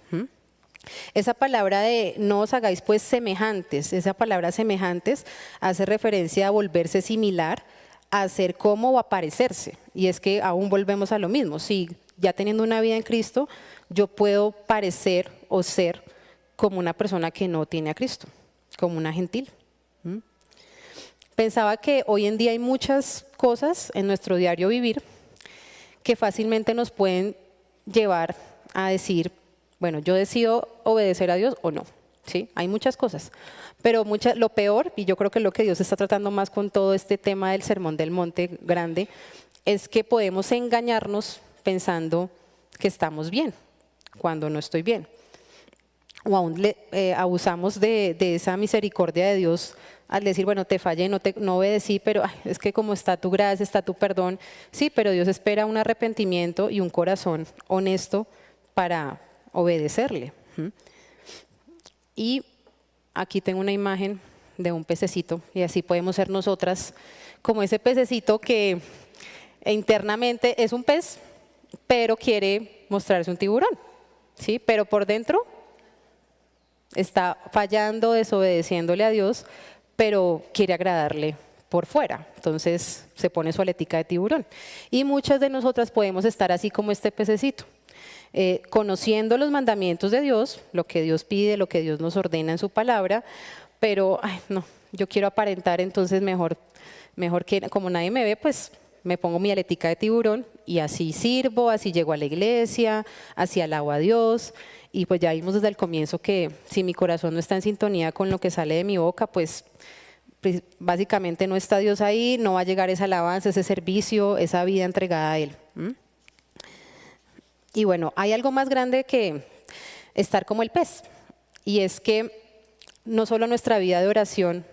Esa palabra de no os hagáis pues semejantes, esa palabra semejantes hace referencia a volverse similar, a ser como o a parecerse, y es que aún volvemos a lo mismo, si ya teniendo una vida en Cristo, yo puedo parecer o ser como una persona que no tiene a Cristo, como una gentil. Pensaba que hoy en día hay muchas cosas en nuestro diario vivir que fácilmente nos pueden llevar a decir, bueno, yo decido obedecer a Dios o no. ¿Sí? Hay muchas cosas, pero lo peor, y yo creo que lo que Dios está tratando más con todo este tema del Sermón del Monte grande, es que podemos engañarnos pensando que estamos bien, cuando no estoy bien. O aún abusamos de esa misericordia de Dios al decir, bueno, te fallé, no obedecí, pero es que como está tu gracia, está tu perdón. Sí, pero Dios espera un arrepentimiento y un corazón honesto para obedecerle. Y aquí tengo una imagen de un pececito y así podemos ser nosotras como ese pececito que internamente es un pez, pero quiere mostrarse un tiburón, ¿sí? Pero por dentro está fallando, desobedeciéndole a Dios, pero quiere agradarle por fuera. Entonces se pone su aletica de tiburón. Y muchas de nosotras podemos estar así como este pececito, conociendo los mandamientos de Dios, lo que Dios pide, lo que Dios nos ordena en su palabra, pero no, yo quiero aparentar, entonces mejor que como nadie me ve, pues me pongo mi aletica de tiburón y así sirvo, así llego a la iglesia, así alabo a Dios. Y pues ya vimos desde el comienzo que si mi corazón no está en sintonía con lo que sale de mi boca, pues básicamente no está Dios ahí, no va a llegar esa alabanza, ese servicio, esa vida entregada a Él. Y bueno, hay algo más grande que estar como el pez, y es que no solo nuestra vida de oración,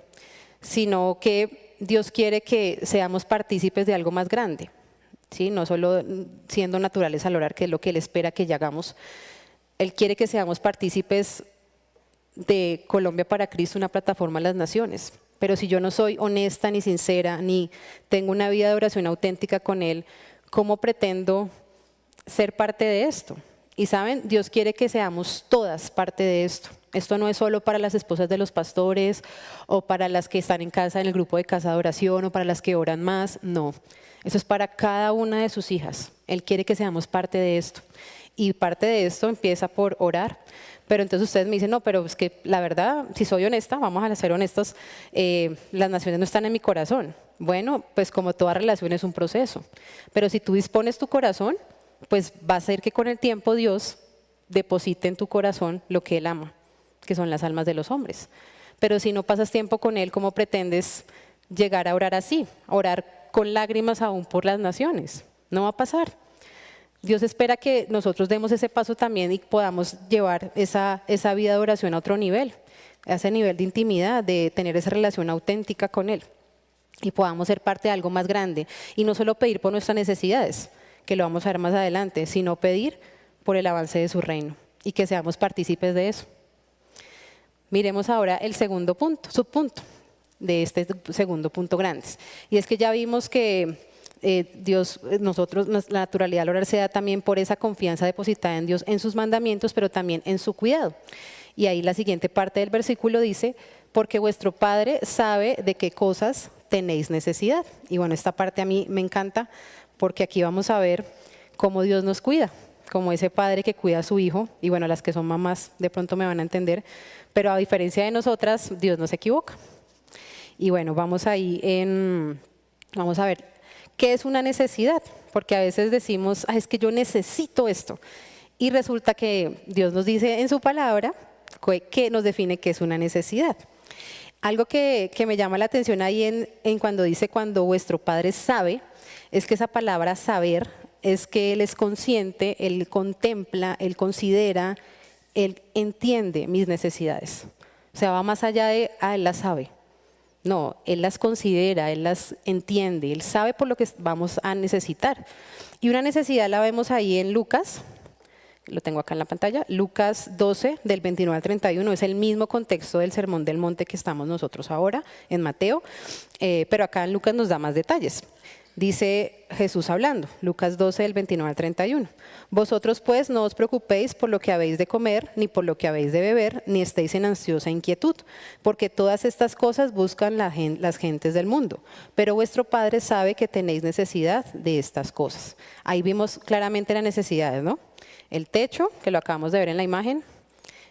sino que Dios quiere que seamos partícipes de algo más grande, ¿sí? No solo siendo naturales al orar, que es lo que Él espera que ya hagamos. Él quiere que seamos partícipes de Colombia para Cristo, una plataforma a las naciones. Pero si yo no soy honesta ni sincera, ni tengo una vida de oración auténtica con Él, ¿cómo pretendo ser parte de esto? Y saben, Dios quiere que seamos todas parte de esto. Esto no es solo para las esposas de los pastores o para las que están en casa en el grupo de casa de oración o para las que oran más, no. Eso es para cada una de sus hijas. Él quiere que seamos parte de esto. Y parte de esto empieza por orar. Pero entonces ustedes me dicen, no, pero es que la verdad, si soy honesta, vamos a ser honestos, las naciones no están en mi corazón. Bueno, pues como toda relación es un proceso. Pero si tú dispones tu corazón, pues va a ser que con el tiempo Dios deposite en tu corazón lo que Él ama, que son las almas de los hombres. Pero si no pasas tiempo con Él, ¿cómo pretendes llegar a orar así? Orar con lágrimas aún por las naciones. No va a pasar. Dios espera que nosotros demos ese paso también y podamos llevar esa vida de oración a otro nivel, a ese nivel de intimidad, de tener esa relación auténtica con Él y podamos ser parte de algo más grande. Y no solo pedir por nuestras necesidades, que lo vamos a ver más adelante, sino pedir por el avance de su reino y que seamos partícipes de eso. Miremos ahora el segundo punto, subpunto de este segundo punto grande. Y es que ya vimos que Dios, nosotros, la naturalidad al orar se da también por esa confianza depositada en Dios, en sus mandamientos, pero también en su cuidado. Y ahí la siguiente parte del versículo dice, porque vuestro Padre sabe de qué cosas tenéis necesidad. Y bueno, esta parte a mí me encanta porque aquí vamos a ver cómo Dios nos cuida, como ese padre que cuida a su hijo. Y bueno, las que son mamás de pronto me van a entender, pero a diferencia de nosotras, Dios no se equivoca. Y bueno, vamos a ver. ¿Qué es una necesidad? Porque a veces decimos, es que yo necesito esto. Y resulta que Dios nos dice en su palabra que nos define qué es una necesidad. Algo que me llama la atención ahí en cuando dice cuando vuestro Padre sabe, es que esa palabra saber es que Él es consciente, Él contempla, Él considera, Él entiende mis necesidades. O sea, va más allá de, Él las sabe. No, Él las considera, Él las entiende, Él sabe por lo que vamos a necesitar. Y una necesidad la vemos ahí en Lucas, lo tengo acá en la pantalla, Lucas 12, del 29 al 31, es el mismo contexto del Sermón del Monte que estamos nosotros ahora en Mateo, pero acá en Lucas nos da más detalles. Dice Jesús hablando, Lucas 12, del 29 al 31. Vosotros pues no os preocupéis por lo que habéis de comer, ni por lo que habéis de beber, ni estéis en ansiosa inquietud, porque todas estas cosas buscan las gentes del mundo. Pero vuestro Padre sabe que tenéis necesidad de estas cosas. Ahí vimos claramente las necesidades, ¿no? El techo, que lo acabamos de ver en la imagen,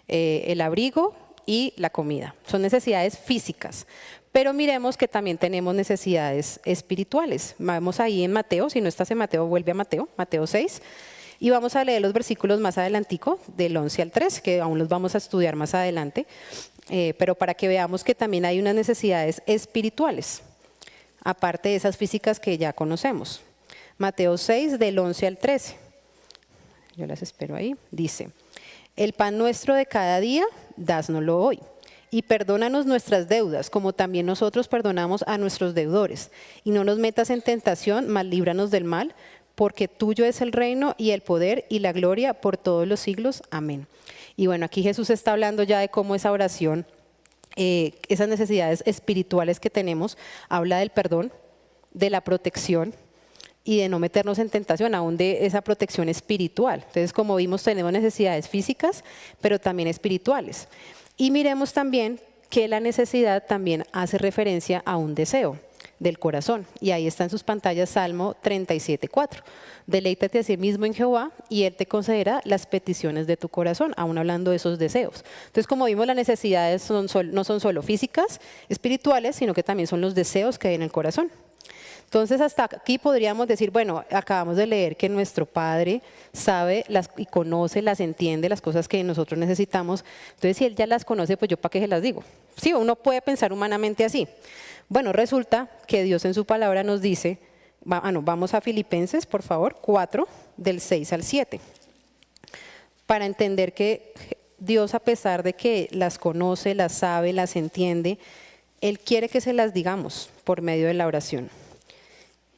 el abrigo y la comida. Son necesidades físicas. Pero miremos que también tenemos necesidades espirituales. Vamos ahí en Mateo, si no estás en Mateo, vuelve a Mateo, Mateo 6. Y vamos a leer los versículos más adelantico, del 11 al 3, que aún los vamos a estudiar más adelante. Pero para que veamos que también hay unas necesidades espirituales, aparte de esas físicas que ya conocemos. Mateo 6, del 11 al 13. Yo las espero ahí. Dice, el pan nuestro de cada día, dásnoslo hoy. Y perdónanos nuestras deudas, como también nosotros perdonamos a nuestros deudores. Y no nos metas en tentación, mas líbranos del mal, porque tuyo es el reino y el poder y la gloria por todos los siglos. Amén. Y bueno, aquí Jesús está hablando ya de cómo esa oración, esas necesidades espirituales que tenemos, habla del perdón, de la protección y de no meternos en tentación, aún de esa protección espiritual. Entonces, como vimos, tenemos necesidades físicas, pero también espirituales. Y miremos también que la necesidad también hace referencia a un deseo del corazón. Y ahí está en sus pantallas Salmo 37:4. Deleítate a sí mismo en Jehová y Él te concederá las peticiones de tu corazón, aún hablando de esos deseos. Entonces, como vimos, las necesidades no son solo físicas, espirituales, sino que también son los deseos que hay en el corazón. Entonces, hasta aquí podríamos decir, bueno, acabamos de leer que nuestro Padre sabe y conoce, las entiende, las cosas que nosotros necesitamos. Entonces, si Él ya las conoce, pues yo para qué se las digo. Sí, uno puede pensar humanamente así. Bueno, resulta que Dios en su palabra nos dice, vamos a Filipenses, por favor, 4, del 6 al 7. para entender que Dios, a pesar de que las conoce, las sabe, las entiende, Él quiere que se las digamos por medio de la oración.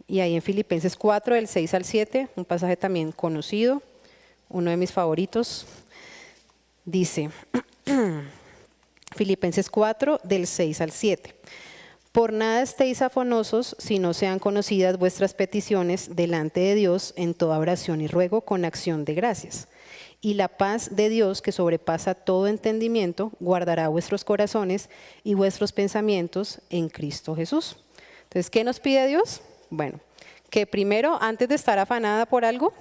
Y ahí en Filipenses 4, del 6 al 7, un pasaje también conocido, uno de mis favoritos, dice, Filipenses 4, del 6 al 7. Por nada estéis afanosos si no sean conocidas vuestras peticiones delante de Dios en toda oración y ruego con acción de gracias. Y la paz de Dios, que sobrepasa todo entendimiento, guardará vuestros corazones y vuestros pensamientos en Cristo Jesús. Entonces, ¿qué nos pide Dios? Bueno, que primero, antes de estar afanada por algo,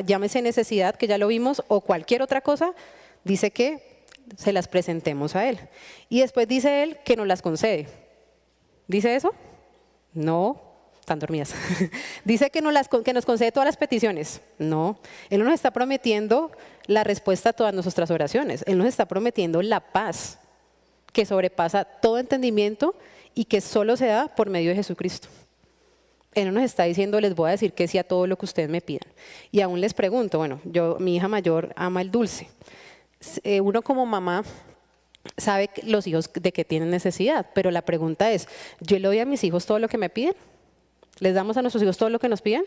llámese necesidad, que ya lo vimos, o cualquier otra cosa, dice que se las presentemos a Él. Y después dice Él que nos las concede. ¿Dice eso? No, están dormidas. Dice que nos concede todas las peticiones. No, Él no nos está prometiendo la respuesta a todas nuestras oraciones. Él nos está prometiendo la paz que sobrepasa todo entendimiento y que solo se da por medio de Jesucristo. Él no nos está diciendo, les voy a decir que sí a todo lo que ustedes me pidan. Y aún les pregunto, bueno, mi hija mayor ama el dulce. Uno como mamá sabe los hijos de qué tienen necesidad, pero la pregunta es, ¿yo le doy a mis hijos todo lo que me piden? ¿Les damos a nuestros hijos todo lo que nos piden?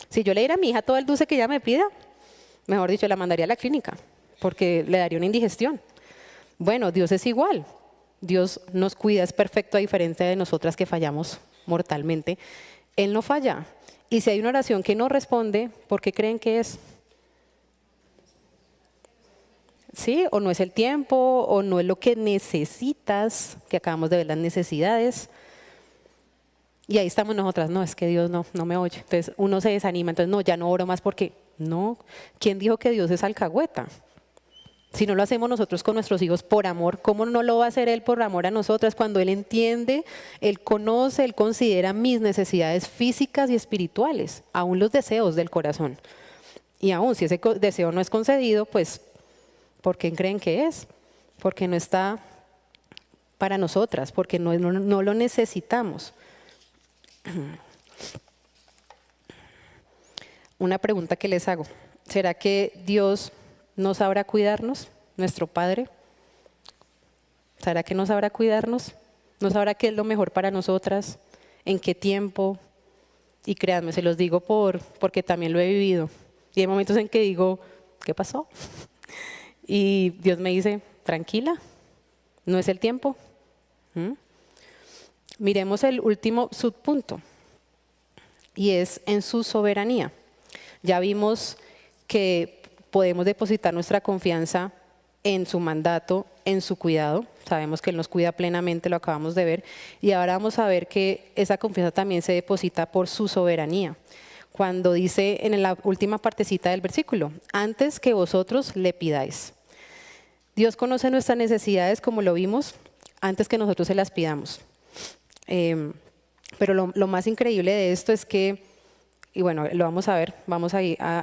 Si yo le diera a mi hija todo el dulce que ella me pida, mejor dicho, la mandaría a la clínica, porque le daría una indigestión. Bueno, Dios es igual. Dios nos cuida, es perfecto, a diferencia de nosotras que fallamos mortalmente. Él no falla. Y si hay una oración que no responde, ¿por qué creen que es? ¿Sí? O no es el tiempo, o no es lo que necesitas, que acabamos de ver las necesidades. Y ahí estamos nosotras, no, es que Dios no me oye. Entonces uno se desanima, entonces no, ya no oro más porque no. ¿Quién dijo que Dios es alcahueta? Si no lo hacemos nosotros con nuestros hijos por amor, ¿cómo no lo va a hacer Él por amor a nosotras? Cuando Él entiende, Él conoce, Él considera mis necesidades físicas y espirituales, aún los deseos del corazón. Y aún si ese deseo no es concedido, pues ¿por qué creen que es? Porque no está para nosotras, porque no lo necesitamos. Una pregunta que les hago, ¿será que Dios no sabrá cuidarnos, nuestro Padre? ¿Será que no sabrá cuidarnos? ¿No sabrá qué es lo mejor para nosotras? ¿En qué tiempo? Y créanme, se los digo porque también lo he vivido. Y hay momentos en que digo, ¿qué pasó? Y Dios me dice, tranquila, no es el tiempo. Miremos el último subpunto, y es en su soberanía. Ya vimos que podemos depositar nuestra confianza en su mandato, en su cuidado. Sabemos que Él nos cuida plenamente, lo acabamos de ver. Y ahora vamos a ver que esa confianza también se deposita por su soberanía. Cuando dice en la última partecita del versículo, antes que vosotros le pidáis. Dios conoce nuestras necesidades, como lo vimos, antes que nosotros se las pidamos. Pero lo más increíble de esto es que, y bueno, lo vamos a ver,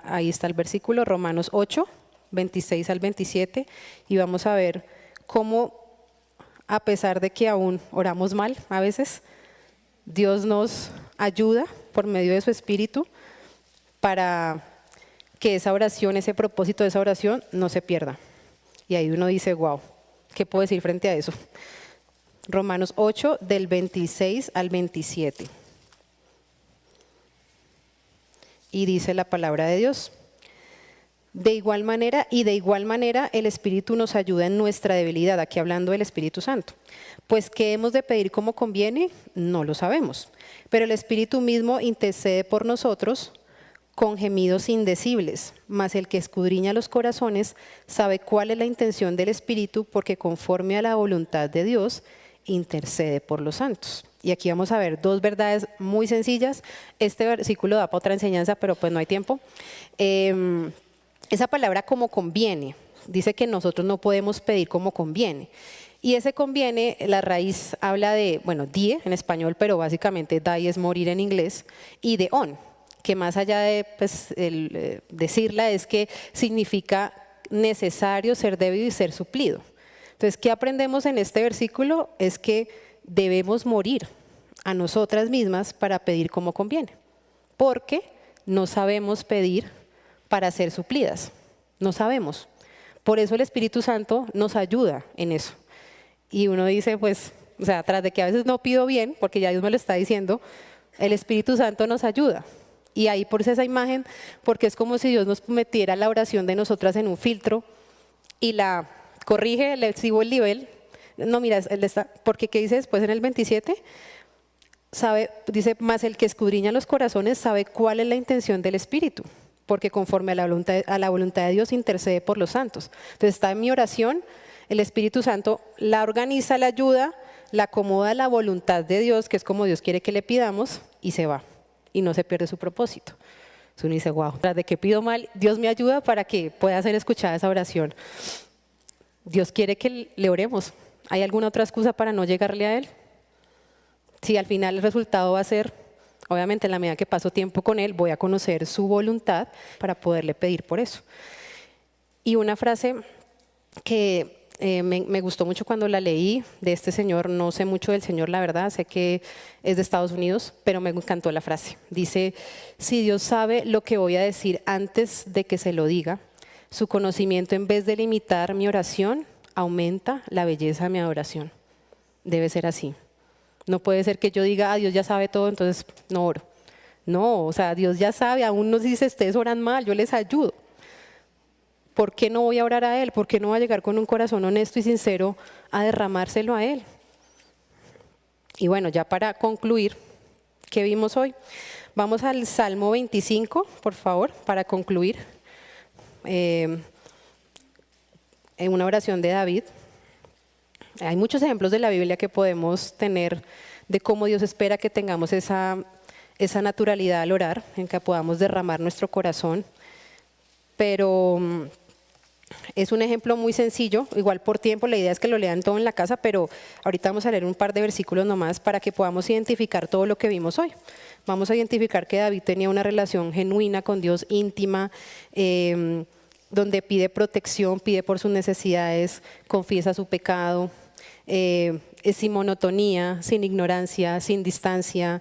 ahí está el versículo, Romanos 8, 26 al 27, y vamos a ver cómo, a pesar de que aún oramos mal a veces, Dios nos ayuda por medio de su Espíritu para que esa oración, ese propósito de esa oración no se pierda. Y ahí uno dice, wow, ¿qué puedo decir frente a eso? Romanos 8, del 26 al 27. Y dice la palabra de Dios. De igual manera el Espíritu nos ayuda en nuestra debilidad, aquí hablando del Espíritu Santo. Pues ¿qué hemos de pedir como conviene? No lo sabemos. Pero el Espíritu mismo intercede por nosotros con gemidos indecibles, mas el que escudriña los corazones sabe cuál es la intención del Espíritu, porque conforme a la voluntad de Dios intercede por los santos. Y aquí vamos a ver dos verdades muy sencillas. Este versículo da para otra enseñanza, pero pues no hay tiempo. Esa palabra como conviene, dice que nosotros no podemos pedir como conviene. Y ese conviene, la raíz habla de, bueno, die en español, pero básicamente die es morir en inglés, y de on, que más allá de pues, decirla es que significa necesario, ser debido y ser suplido. Entonces, ¿qué aprendemos en este versículo? Es que debemos morir a nosotras mismas para pedir como conviene, porque no sabemos pedir para ser suplidas, no sabemos. Por eso el Espíritu Santo nos ayuda en eso. Y uno dice, pues, o sea, tras de que a veces no pido bien, porque ya Dios me lo está diciendo, el Espíritu Santo nos ayuda. Y ahí por esa imagen, porque es como si Dios nos metiera la oración de nosotras en un filtro y la corrige, le sigo el nivel. No, mira, porque ¿qué dice después en el 27? Dice, más el que escudriña los corazones sabe cuál es la intención del Espíritu, porque conforme a la voluntad de Dios intercede por los santos. Entonces está en mi oración, el Espíritu Santo la organiza, la ayuda, la acomoda a la voluntad de Dios, que es como Dios quiere que le pidamos, y se va, y no se pierde su propósito. Entonces uno dice, wow, tras de que pido mal, Dios me ayuda para que pueda ser escuchada esa oración. Dios quiere que le oremos. ¿Hay alguna otra excusa para no llegarle a Él? Si al final el resultado va a ser, obviamente en la medida que paso tiempo con Él, voy a conocer su voluntad para poderle pedir por eso. Y una frase que me gustó mucho cuando la leí de este señor, no sé mucho del señor, la verdad, sé que es de Estados Unidos, pero me encantó la frase. Dice, si Dios sabe lo que voy a decir antes de que se lo diga, su conocimiento en vez de limitar mi oración, aumenta la belleza de mi adoración. Debe ser así. No puede ser que yo diga, Dios ya sabe todo, entonces no oro. No, o sea, Dios ya sabe, aún nos dice, ustedes oran mal, yo les ayudo. ¿Por qué no voy a orar a Él? ¿Por qué no voy a llegar con un corazón honesto y sincero a derramárselo a Él? Y bueno, ya para concluir, ¿qué vimos hoy? Vamos al Salmo 25, por favor, para concluir. En una oración de David. Hay muchos ejemplos de la Biblia que podemos tener de cómo Dios espera que tengamos esa naturalidad al orar, en que podamos derramar nuestro corazón. Pero es un ejemplo muy sencillo, igual por tiempo, la idea es que lo lean todo en la casa, pero ahorita vamos a leer un par de versículos nomás para que podamos identificar todo lo que vimos hoy. Vamos a identificar que David tenía una relación genuina con Dios, íntima, donde pide protección, pide por sus necesidades, confiesa su pecado, es sin monotonía, sin ignorancia, sin distancia,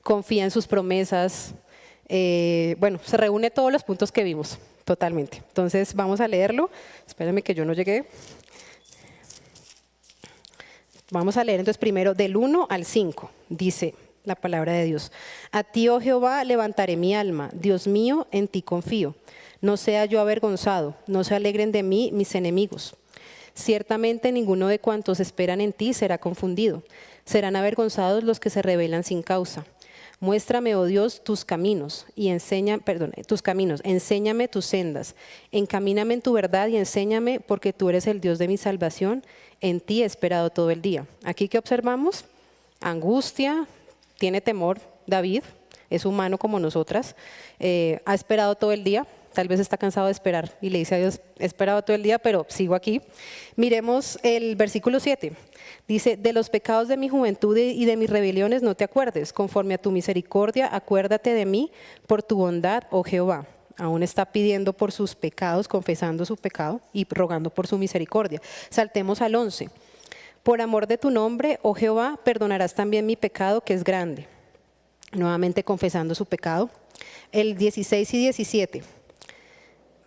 confía en sus promesas. Bueno, se reúne todos los puntos que vimos, totalmente. Entonces vamos a leerlo. Espérenme que yo no llegué. Vamos a leer entonces primero del 1 al 5. Dice la palabra de Dios. A ti, oh Jehová, levantaré mi alma. Dios mío, en ti confío. No sea yo avergonzado, no se alegren de mí mis enemigos. Ciertamente ninguno de cuantos esperan en ti será confundido. Serán avergonzados los que se rebelan sin causa. Muéstrame, oh Dios, tus caminos enséñame tus sendas. Encamíname en tu verdad y enséñame, porque tú eres el Dios de mi salvación. En ti he esperado todo el día. Aquí que observamos, angustia, tiene temor. David es humano como nosotras, ha esperado todo el día. Tal vez está cansado de esperar y le dice a Dios, he esperado todo el día, pero sigo aquí. Miremos el versículo 7. Dice, de los pecados de mi juventud y de mis rebeliones no te acuerdes. Conforme a tu misericordia, acuérdate de mí por tu bondad, oh Jehová. Aún está pidiendo por sus pecados, confesando su pecado y rogando por su misericordia. Saltemos al 11. Por amor de tu nombre, oh Jehová, perdonarás también mi pecado que es grande. Nuevamente confesando su pecado. El 16 y 17.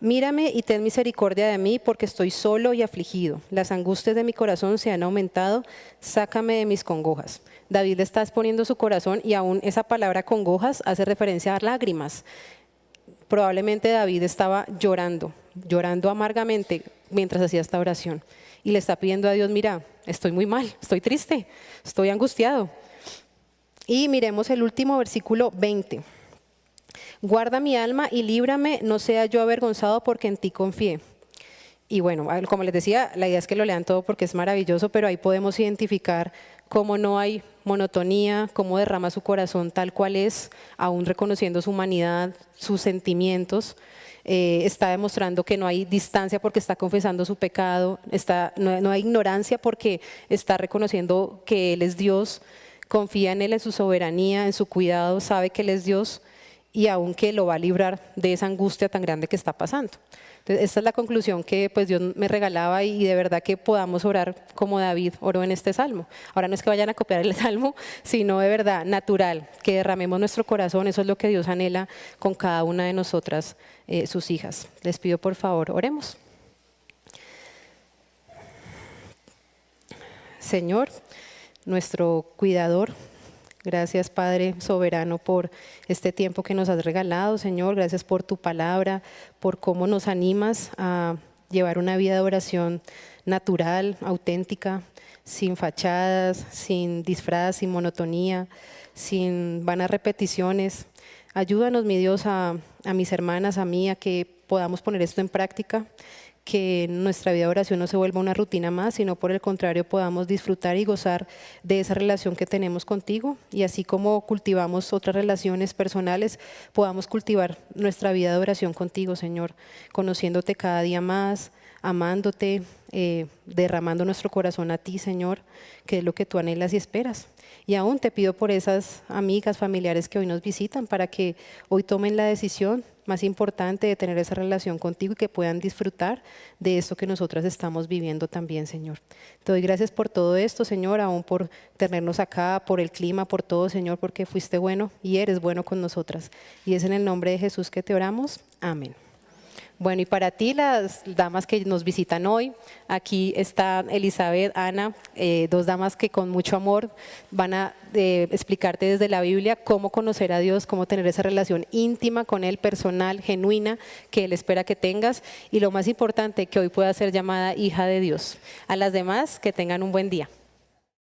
Mírame y ten misericordia de mí, porque estoy solo y afligido. Las angustias de mi corazón se han aumentado. Sácame de mis congojas. David le está exponiendo su corazón y aún esa palabra congojas hace referencia a lágrimas. Probablemente David estaba llorando amargamente mientras hacía esta oración. Y le está pidiendo a Dios, mira, estoy muy mal, estoy triste, estoy angustiado. Y miremos el último versículo 20. Guarda mi alma y líbrame, no sea yo avergonzado porque en ti confié. Y bueno, como les decía, la idea es que lo lean todo porque es maravilloso, pero ahí podemos identificar cómo no hay monotonía, cómo derrama su corazón tal cual es, aún reconociendo su humanidad, sus sentimientos. Está demostrando que no hay distancia porque está confesando su pecado, no hay ignorancia porque está reconociendo que Él es Dios, confía en Él, en su soberanía, en su cuidado, sabe que Él es Dios y aún que lo va a librar de esa angustia tan grande que está pasando. Entonces, esta es la conclusión que pues Dios me regalaba y de verdad que podamos orar como David oró en este salmo. Ahora no es que vayan a copiar el salmo, sino de verdad natural, que derramemos nuestro corazón, eso es lo que Dios anhela con cada una de nosotras, sus hijas. Les pido por favor, oremos. Señor, nuestro cuidador. Gracias, Padre soberano, por este tiempo que nos has regalado, Señor. Gracias por tu palabra, por cómo nos animas a llevar una vida de oración natural, auténtica, sin fachadas, sin disfraz, sin monotonía, sin vanas repeticiones. Ayúdanos, mi Dios, a mis hermanas, a mí, a que podamos poner esto en práctica, que nuestra vida de oración no se vuelva una rutina más, sino por el contrario podamos disfrutar y gozar de esa relación que tenemos contigo, y así como cultivamos otras relaciones personales, podamos cultivar nuestra vida de oración contigo, Señor, conociéndote cada día más, amándote, derramando nuestro corazón a ti, Señor, que es lo que tú anhelas y esperas. Y aún te pido por esas amigas, familiares que hoy nos visitan, para que hoy tomen la decisión más importante de tener esa relación contigo y que puedan disfrutar de esto que nosotras estamos viviendo también, Señor. Te doy gracias por todo esto, Señor, aún por tenernos acá, por el clima, por todo, Señor, porque fuiste bueno y eres bueno con nosotras. Y es en el nombre de Jesús que te oramos. Amén. Bueno, y para ti, las damas que nos visitan hoy, aquí están Elizabeth, Ana, dos damas que con mucho amor van a explicarte desde la Biblia cómo conocer a Dios, cómo tener esa relación íntima con Él, personal, genuina, que Él espera que tengas, y lo más importante, que hoy puedas ser llamada hija de Dios. A las demás, que tengan un buen día.